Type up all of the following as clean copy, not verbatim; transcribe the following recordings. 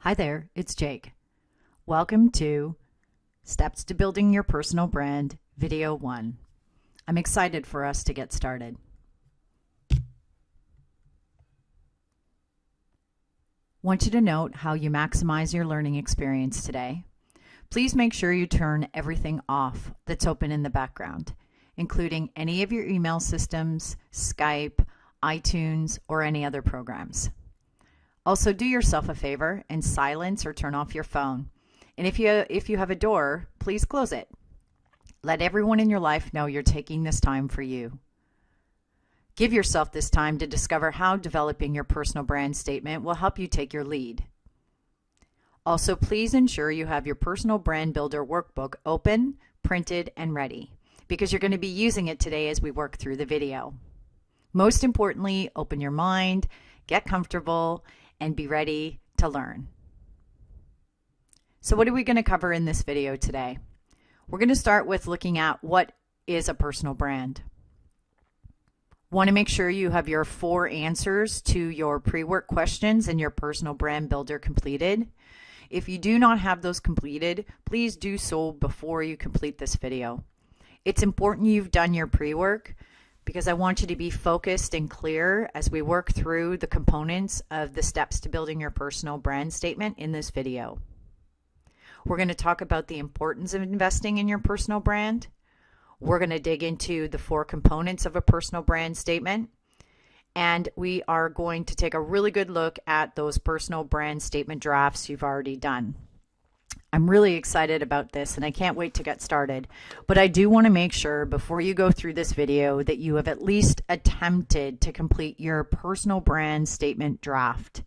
Hi there, it's Jake. Welcome to Steps to Building Your Personal Brand, Video 1. I'm excited for us to get started. Want you to note how you maximize your learning experience today. Please make sure you turn everything off that's open in the background, including any of your email systems, Skype, iTunes, or any other programs. Also, do yourself a favor and silence or turn off your phone. And if you have a door, please close it. Let everyone in your life know you're taking this time for you. Give yourself this time to discover how developing your personal brand statement will help you take your lead. Also, please ensure you have your personal brand builder workbook open, printed, and ready, because you're going to be using it today as we work through the video. Most importantly, open your mind, get comfortable, and be ready to learn. So what are we going to cover in this video today? We're going to start with looking at what is a personal brand. Want to make sure you have your 4 answers to your pre-work questions and your personal brand builder completed. If you do not have those completed, please do so before you complete this video. It's important you've done your pre-work, because I want you to be focused and clear as we work through the components of the steps to building your personal brand statement in this video. We're going to talk about the importance of investing in your personal brand. We're going to dig into the 4 components of a personal brand statement. And we are going to take a really good look at those personal brand statement drafts you've already done. I'm really excited about this and I can't wait to get started, but I do want to make sure before you go through this video that you have at least attempted to complete your personal brand statement draft.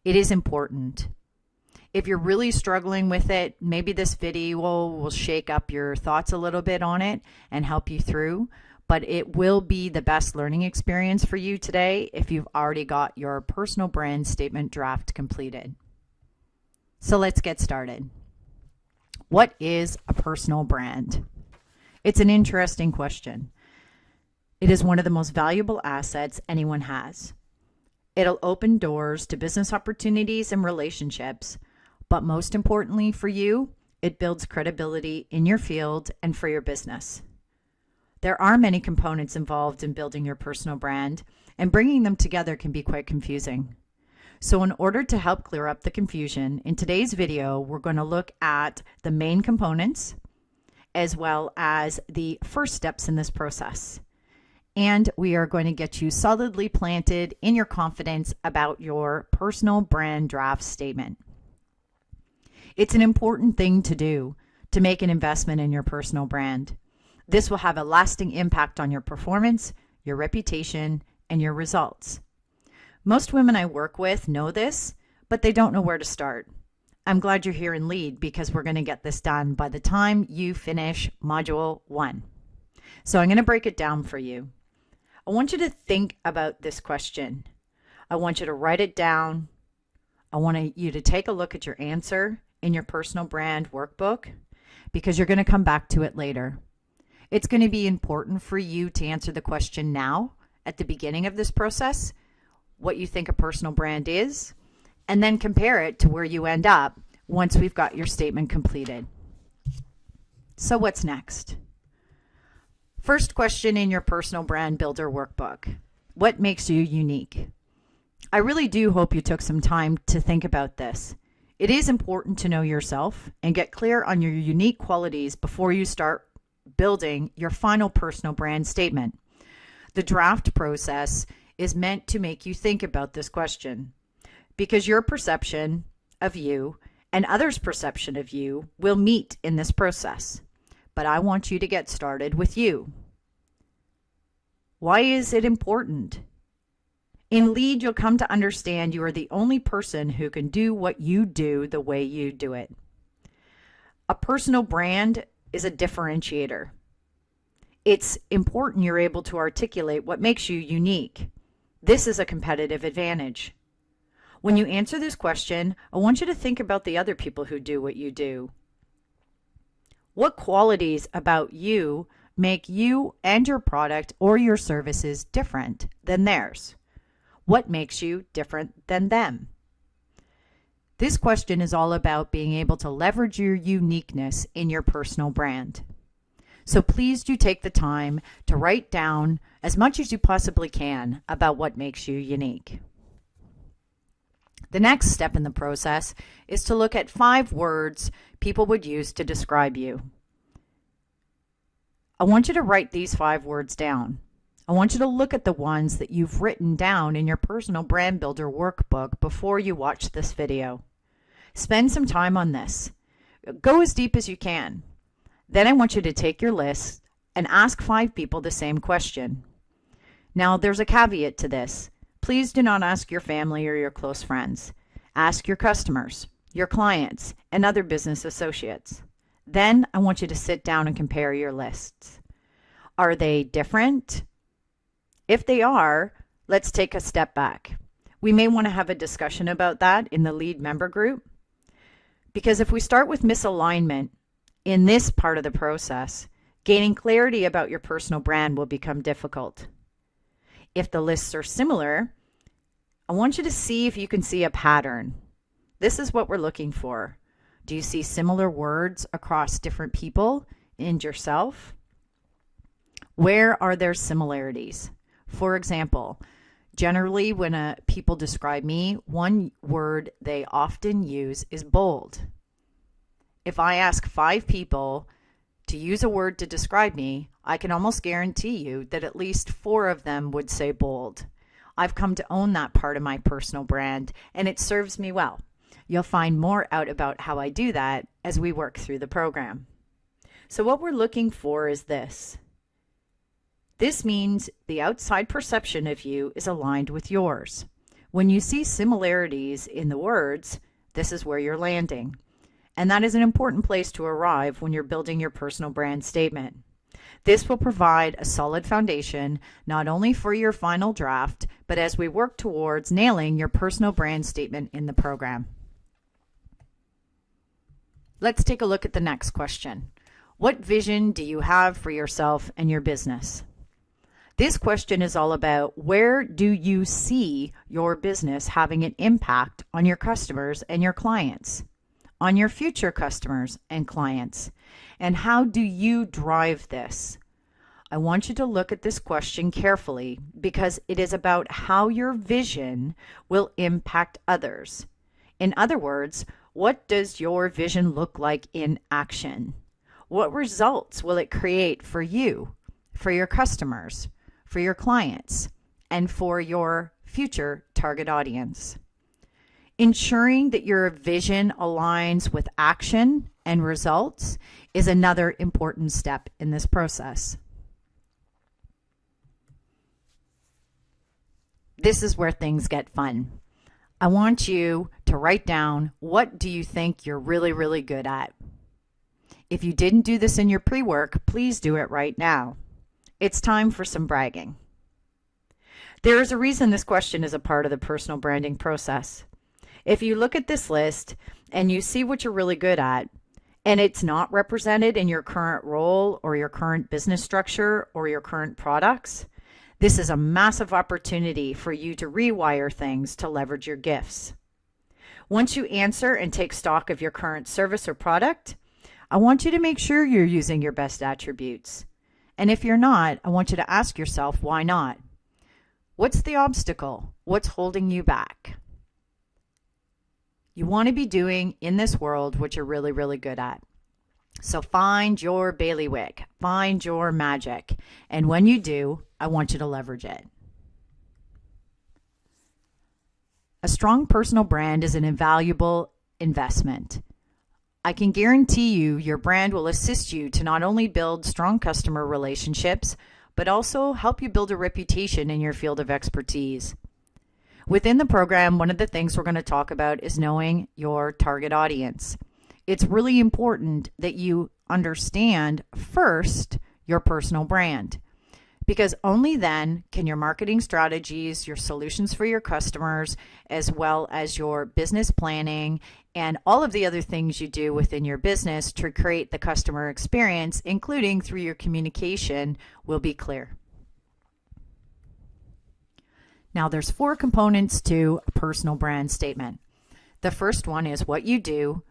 It is important. If you're really struggling with it, maybe this video will shake up your thoughts a little bit on it and help you through, but it will be the best learning experience for you today if you've already got your personal brand statement draft completed. So let's get started. What is a personal brand? It's an interesting question. It is one of the most valuable assets anyone has. It'll open doors to business opportunities and relationships, but most importantly for you, it builds credibility in your field and for your business. There are many components involved in building your personal brand, and bringing them together can be quite confusing. So in order to help clear up the confusion, in today's video, we're going to look at the main components as well as the first steps in this process. And we are going to get you solidly planted in your confidence about your personal brand draft statement. It's an important thing to do to make an investment in your personal brand. This will have a lasting impact on your performance, your reputation, and your results. Most women I work with know this, but they don't know where to start. I'm glad you're here in lead because we're going to get this done by the time you finish Module 1. So I'm going to break it down for you. I want you to think about this question. I want you to write it down. I want you to take a look at your answer in your personal brand workbook because you're going to come back to it later. It's going to be important for you to answer the question now at the beginning of this process, what you think a personal brand is, and then compare it to where you end up once we've got your statement completed. So what's next? First question in your personal brand builder workbook. What makes you unique? I really do hope you took some time to think about this. It is important to know yourself and get clear on your unique qualities before you start building your final personal brand statement. The draft process is meant to make you think about this question because your perception of you and others' perception of you will meet in this process. But I want you to get started with you. Why is it important? In lead, you'll come to understand you are the only person who can do what you do the way you do it. A personal brand is a differentiator. It's important you're able to articulate what makes you unique. This is a competitive advantage. When you answer this question, I want you to think about the other people who do what you do. What qualities about you make you and your product or your services different than theirs? What makes you different than them? This question is all about being able to leverage your uniqueness in your personal brand. So please do take the time to write down as much as you possibly can about what makes you unique. The next step in the process is to look at 5 words people would use to describe you. I want you to write these 5 words down. I want you to look at the ones that you've written down in your personal brand builder workbook before you watch this video. Spend some time on this. Go as deep as you can. Then I want you to take your list and ask 5 people the same question. Now, there's a caveat to this. Please do not ask your family or your close friends. Ask your customers, your clients, and other business associates. Then I want you to sit down and compare your lists. Are they different? If they are, let's take a step back. We may want to have a discussion about that in the lead member group. Because if we start with misalignment in this part of the process, gaining clarity about your personal brand will become difficult. If the lists are similar, I want you to see if you can see a pattern. This is what we're looking for. Do you see similar words across different people and yourself? Where are there similarities? For example, generally when people describe me, one word they often use is bold. If I ask 5 people to use a word to describe me, I can almost guarantee you that at least 4 of them would say bold. I've come to own that part of my personal brand, and it serves me well. You'll find more out about how I do that as we work through the program. So what we're looking for is this. This means the outside perception of you is aligned with yours. When you see similarities in the words, this is where you're landing. And that is an important place to arrive when you're building your personal brand statement. This will provide a solid foundation, not only for your final draft, but as we work towards nailing your personal brand statement in the program. Let's take a look at the next question. What vision do you have for yourself and your business? This question is all about where do you see your business having an impact on your customers and your clients, on your future customers and clients, and how do you drive this? I want you to look at this question carefully because it is about how your vision will impact others. In other words, what does your vision look like in action? What results will it create for you, for your customers, for your clients, and for your future target audience? Ensuring that your vision aligns with action and results is another important step in this process. This is where things get fun. I want you to write down, what do you think you're really, really good at? If you didn't do this in your pre-work, please do it right now. It's time for some bragging. There is a reason this question is a part of the personal branding process. If you look at this list and you see what you're really good at, and it's not represented in your current role or your current business structure or your current products, this is a massive opportunity for you to rewire things to leverage your gifts. Once you answer and take stock of your current service or product, I want you to make sure you're using your best attributes. And if you're not, I want you to ask yourself, why not? What's the obstacle? What's holding you back? You want to be doing in this world what you're really, really good at. So find your bailiwick, find your magic. And when you do, I want you to leverage it. A strong personal brand is an invaluable investment. I can guarantee you your brand will assist you to not only build strong customer relationships, but also help you build a reputation in your field of expertise. Within the program, one of the things we're going to talk about is knowing your target audience. It's really important that you understand first your personal brand, because only then can your marketing strategies, your solutions for your customers, as well as your business planning and all of the other things you do within your business to create the customer experience, including through your communication, will be clear. Now, there's 4 components to a personal brand statement. The first one is what you do,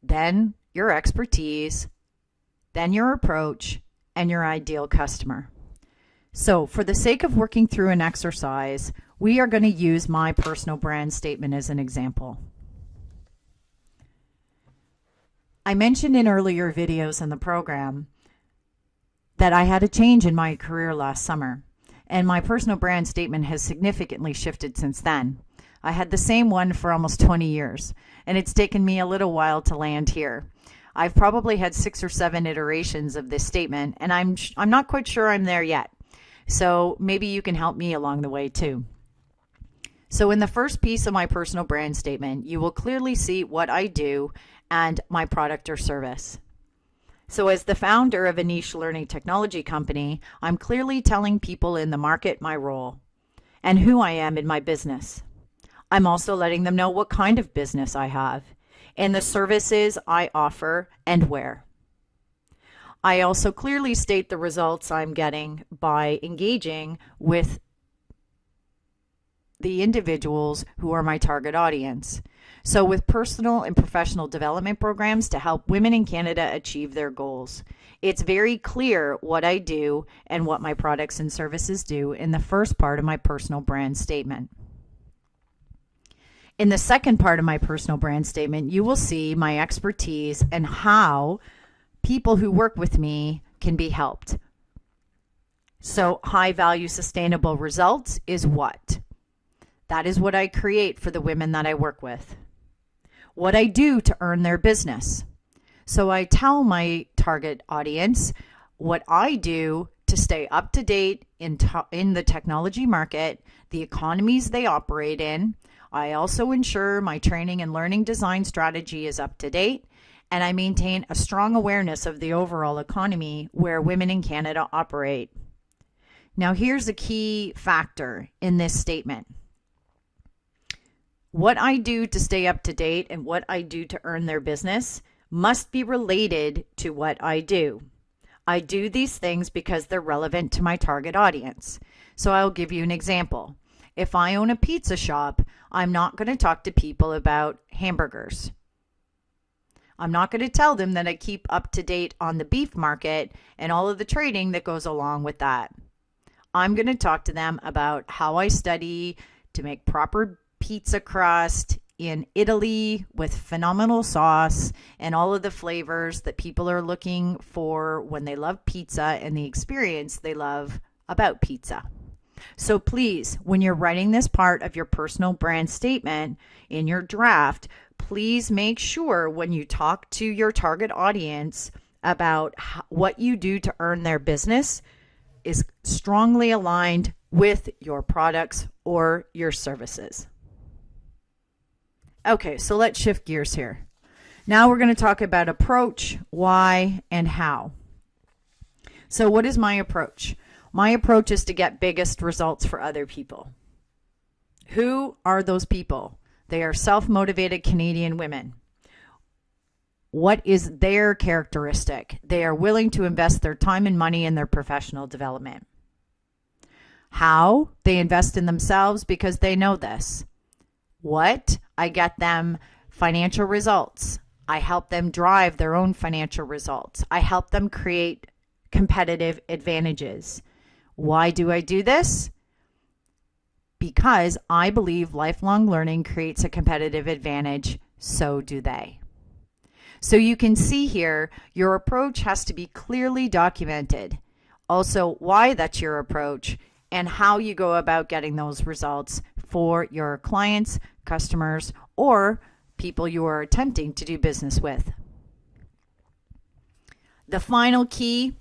then your expertise, then your approach, and your ideal customer. So for the sake of working through an exercise, we are going to use my personal brand statement as an example. I mentioned in earlier videos in the program that I had a change in my career last summer, and my personal brand statement has significantly shifted since then. I had the same one for almost 20 years, and it's taken me a little while to land here. I've probably had 6 or 7 iterations of this statement, and I'm not quite sure I'm there yet. So maybe you can help me along the way too. So in the first piece of my personal brand statement, you will clearly see what I do and my product or service. So as the founder of a niche learning technology company, I'm clearly telling people in the market my role and who I am in my business. I'm also letting them know what kind of business I have and the services I offer and where. I also clearly state the results I'm getting by engaging with the individuals who are my target audience. So with personal and professional development programs to help women in Canada achieve their goals. It's very clear what I do and what my products and services do in the first part of my personal brand statement. In the second part of my personal brand statement, you will see my expertise and how people who work with me can be helped. So high value sustainable results is what? That is what I create for the women that I work with. What I do to earn their business. So I tell my target audience what I do to stay up to date in the technology market, the economies they operate in. I also ensure my training and learning design strategy is up to date, and I maintain a strong awareness of the overall economy where women in Canada operate. Now here's a key factor in this statement. What I do to stay up to date and what I do to earn their business must be related to what I do. I do these things because they're relevant to my target audience. So I'll give you an example. If I own a pizza shop, I'm not going to talk to people about hamburgers. I'm not going to tell them that I keep up to date on the beef market and all of the trading that goes along with that. I'm going to talk to them about how I study to make proper pizza crust in Italy with phenomenal sauce and all of the flavors that people are looking for when they love pizza and the experience they love about pizza. So please, when you're writing this part of your personal brand statement in your draft, please make sure when you talk to your target audience about what you do to earn their business is strongly aligned with your products or your services. Okay, so let's shift gears here. Now we're going to talk about approach, why, and how. So what is my approach? My approach is to get biggest results for other people. Who are those people? They are self-motivated Canadian women. What is their characteristic? They are willing to invest their time and money in their professional development. How? They invest in themselves because they know this. What? I get them financial results. I help them drive their own financial results. I help them create competitive advantages. Why do I do this? Because I believe lifelong learning creates a competitive advantage. So do they. So you can see here, your approach has to be clearly documented. Also, why that's your approach and how you go about getting those results for your clients, customers, or people you are attempting to do business with. The final key,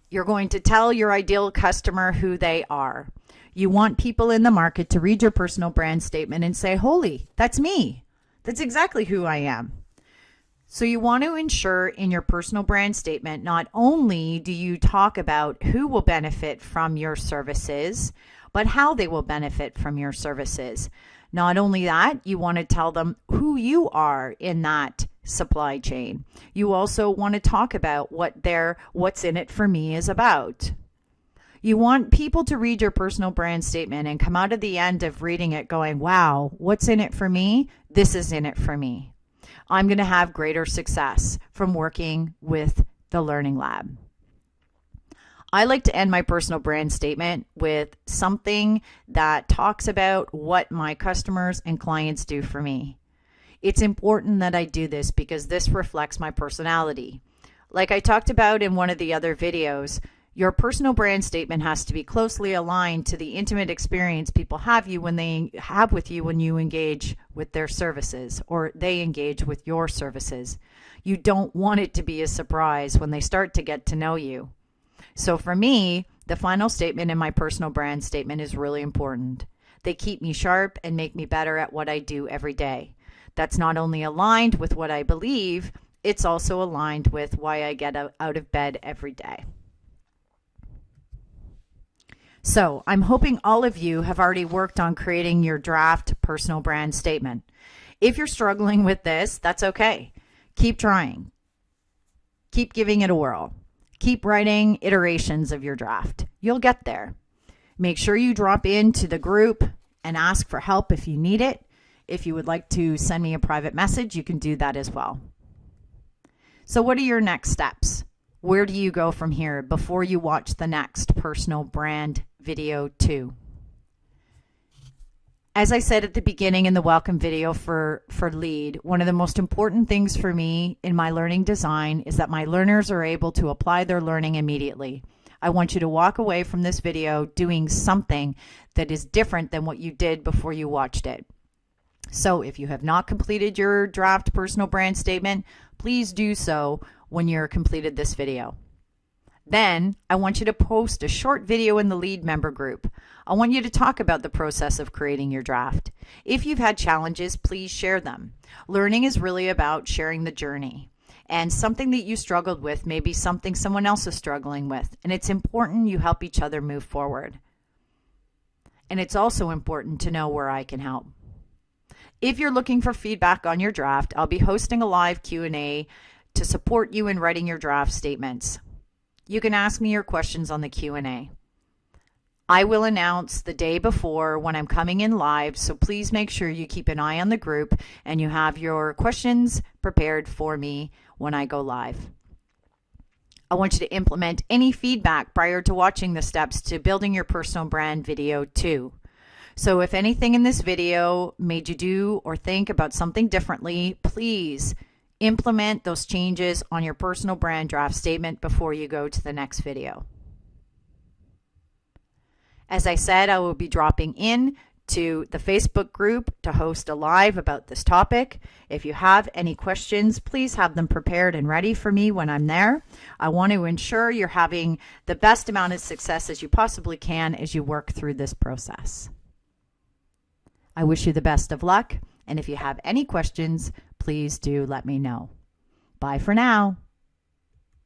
you're going to tell your ideal customer who they are. You want people in the market to read your personal brand statement and say, holy, that's me. That's exactly who I am. So you want to ensure in your personal brand statement, not only do you talk about who will benefit from your services, but how they will benefit from your services. Not only that, you want to tell them who you are in that supply chain. You also want to talk about what what's in it for me is about. You want people to read your personal brand statement and come out of the end of reading it going, wow, what's in it for me? This is in it for me. I'm going to have greater success from working with the Learning Lab. I like to end my personal brand statement with something that talks about what my customers and clients do for me. It's important that I do this because this reflects my personality. Like I talked about in one of the other videos, your personal brand statement has to be closely aligned to the intimate experience people have with you when you engage with their services or they engage with your services. You don't want it to be a surprise when they start to get to know you. So for me, the final statement in my personal brand statement is really important. They keep me sharp and make me better at what I do every day. That's not only aligned with what I believe, it's also aligned with why I get out of bed every day. So I'm hoping all of you have already worked on creating your draft personal brand statement. If you're struggling with this, that's okay. Keep trying. Keep giving it a whirl. Keep writing iterations of your draft. You'll get there. Make sure you drop into the group and ask for help if you need it. If you would like to send me a private message, you can do that as well. So what are your next steps? Where do you go from here before you watch the next personal brand video 2? As I said at the beginning in the welcome video for LEAD, one of the most important things for me in my learning design is that my learners are able to apply their learning immediately. I want you to walk away from this video doing something that is different than what you did before you watched it. So if you have not completed your draft personal brand statement, please do so when you're completed this video. Then I want you to post a short video in the LEAD member group. I want you to talk about the process of creating your draft. If you've had challenges, please share them. Learning is really about sharing the journey. And something that you struggled with may be something someone else is struggling with. And it's important you help each other move forward. And it's also important to know where I can help. If you're looking for feedback on your draft, I'll be hosting a live Q&A to support you in writing your draft statements. You can ask me your questions on the Q&A. I will announce the day before when I'm coming in live, so please make sure you keep an eye on the group and you have your questions prepared for me when I go live. I want you to implement any feedback prior to watching the steps to building your personal brand video 2. So if anything in this video made you do or think about something differently, please implement those changes on your personal brand draft statement before you go to the next video. As I said, I will be dropping in to the Facebook group to host a live about this topic. If you have any questions, please have them prepared and ready for me when I'm there. I want to ensure you're having the best amount of success as you possibly can as you work through this process. I wish you the best of luck, and if you have any questions, please do let me know. Bye for now.